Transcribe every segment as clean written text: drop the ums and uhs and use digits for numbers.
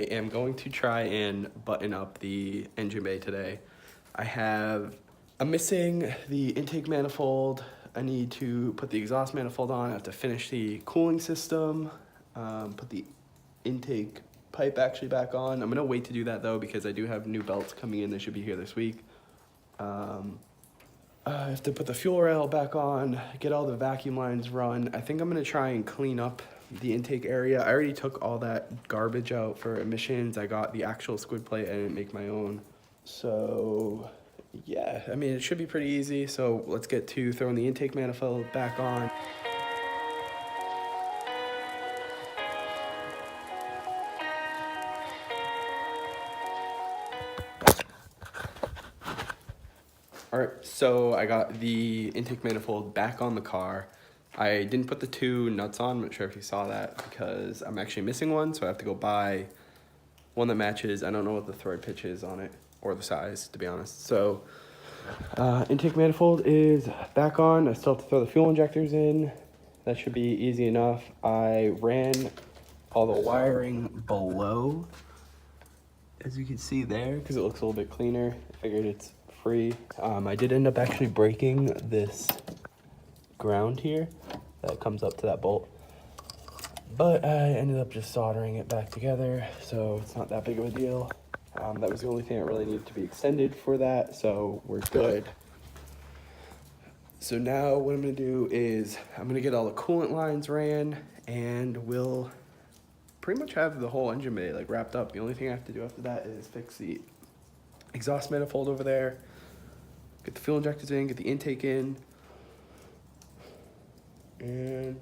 am going to try and button up the engine bay today. I'm missing the intake manifold. I need to put the exhaust manifold on. I have to finish the cooling system, put the intake pipe actually back on. I'm gonna wait to do that though because I do have new belts coming in. They should be here this week. I have to put the fuel rail back on, get all the vacuum lines run. I think I'm gonna try and clean up the intake area. I already took all that garbage out for emissions. I got the actual squid plate. I didn't make my own. So yeah, I mean, it should be pretty easy. So let's get to throwing the intake manifold back on. All right, so I got the intake manifold back on the car. I didn't put the two nuts on. I'm not sure if you saw that because I'm actually missing one, so I have to go buy one that matches. I don't know what the thread pitch is on it or the size, to be honest. So intake manifold is back on. I still have to throw the fuel injectors in. That should be easy enough. I ran all the wiring below, as you can see there, because it looks a little bit cleaner. I figured it's free. I did end up actually breaking this ground here that comes up to that bolt, but I ended up just soldering it back together, so it's not that big of a deal. That was the only thing that really needed to be extended for that, so we're good. So now what I'm gonna do is I'm gonna get all the coolant lines ran, and we'll pretty much have the whole engine bay like wrapped up. The only thing I have to do after that is fix the exhaust manifold over there, get the fuel injectors in, get the intake in, and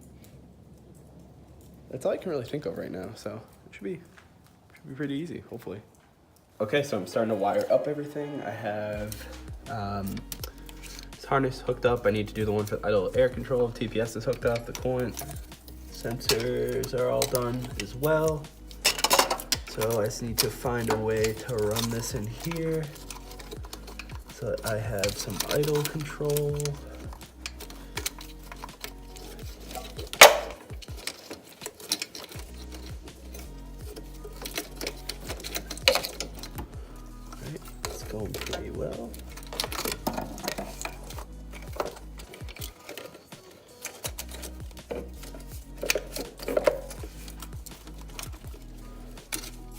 that's all I can really think of right now. So it should be pretty easy, hopefully. Okay, so I'm starting to wire up everything. I have this harness hooked up. I need to do the one for idle air control. TPS is hooked up. The coolant sensors are all done as well. So I just need to find a way to run this in here so that I have some idle control. Alright, it's going pretty well.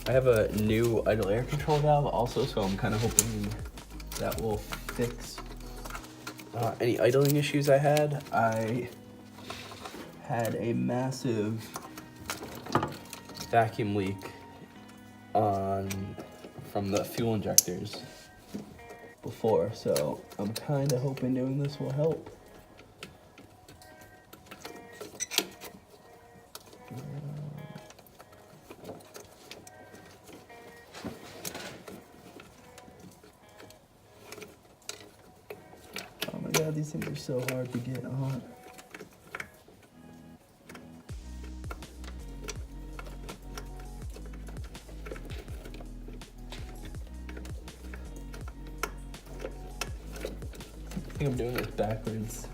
I have a new idle air control valve also, so I'm kind of hoping that will fix any idling issues I had. I had a massive vacuum leak from the fuel injectors before, so I'm kind of hoping doing this will help. Oh my god, these things are so hard to get on. I think I'm doing this backwards.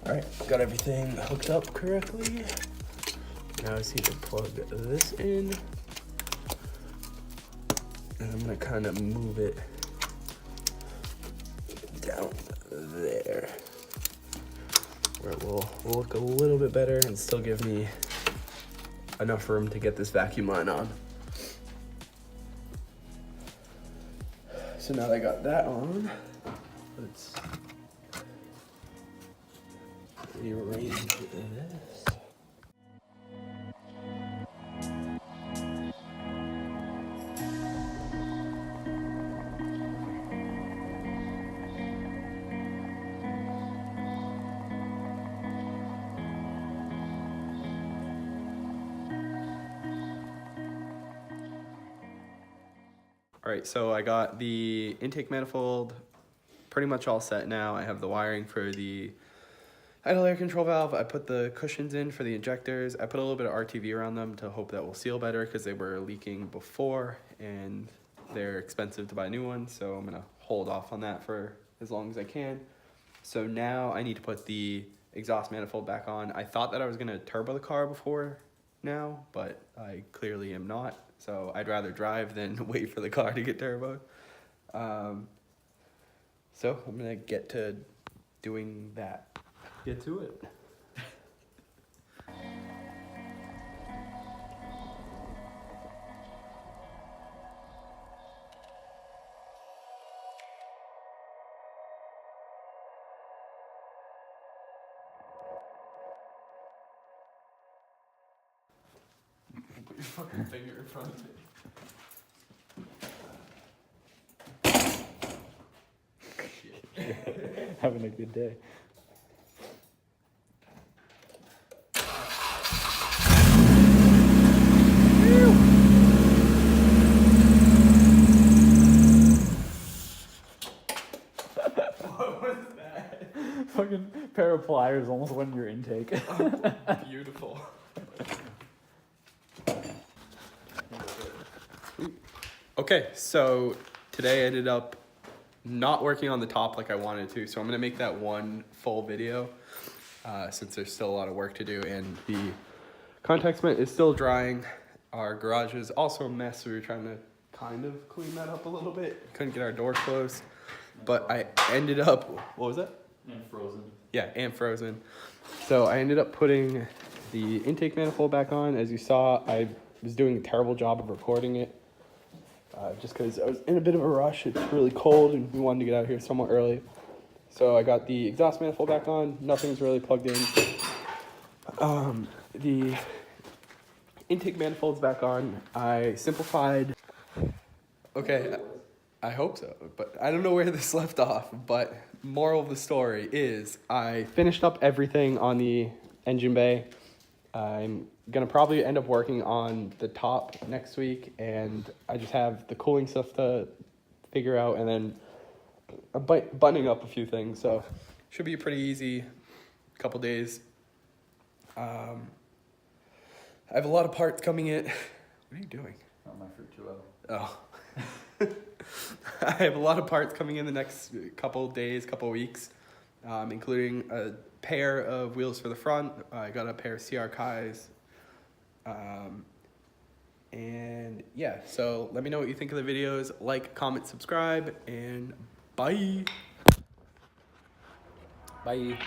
All right, got everything hooked up correctly. Now I just need to plug this in. And I'm gonna kind of move it down there where it will look a little bit better and still give me enough room to get this vacuum line on. So now that I got that on, let's rearrange this. All right, so I got the intake manifold pretty much all set now. I have the wiring for the idle air control valve. I put the cushions in for the injectors. I put a little bit of RTV around them to hope that will seal better because they were leaking before and they're expensive to buy new ones. So I'm gonna hold off on that for as long as I can. So now I need to put the exhaust manifold back on. I thought that I was gonna turbo the car before now, but I clearly am not. So I'd rather drive than wait for the car to get turboed. So I'm gonna get to doing that. Get to it. Put your fucking finger in front of me. Having a good day. What was that? Fucking pair of pliers almost went in your intake. Oh, beautiful. Okay, so today I ended up not working on the top like I wanted to, so I'm gonna make that one full video since there's still a lot of work to do and the contact cement is still drying. Our garage is also a mess, so we were trying to kind of clean that up a little bit. Couldn't get our door closed, but I ended up, what was that? And frozen. Yeah, and frozen. So I ended up putting the intake manifold back on. As you saw, I was doing a terrible job of recording it. Just because I was in a bit of a rush. It's really cold and we wanted to get out of here somewhat early. So I got the exhaust manifold back on. Nothing's really plugged in. The intake manifold's back on. I simplified. Okay, I hope so, but I don't know where this left off. But moral of the story is I finished up everything on the engine bay. I'm gonna probably end up working on the top next week, and I just have the cooling stuff to figure out, and then buttoning up a few things. So should be a pretty easy couple days. I have a lot of parts coming in. What are you doing? Not my fruit too well. Oh. I have a lot of parts coming in the next couple days, couple weeks, including a pair of wheels for the front. I got a pair of CR Kais. And yeah, so let me know what you think of the videos. Like, comment, subscribe, and bye. Bye.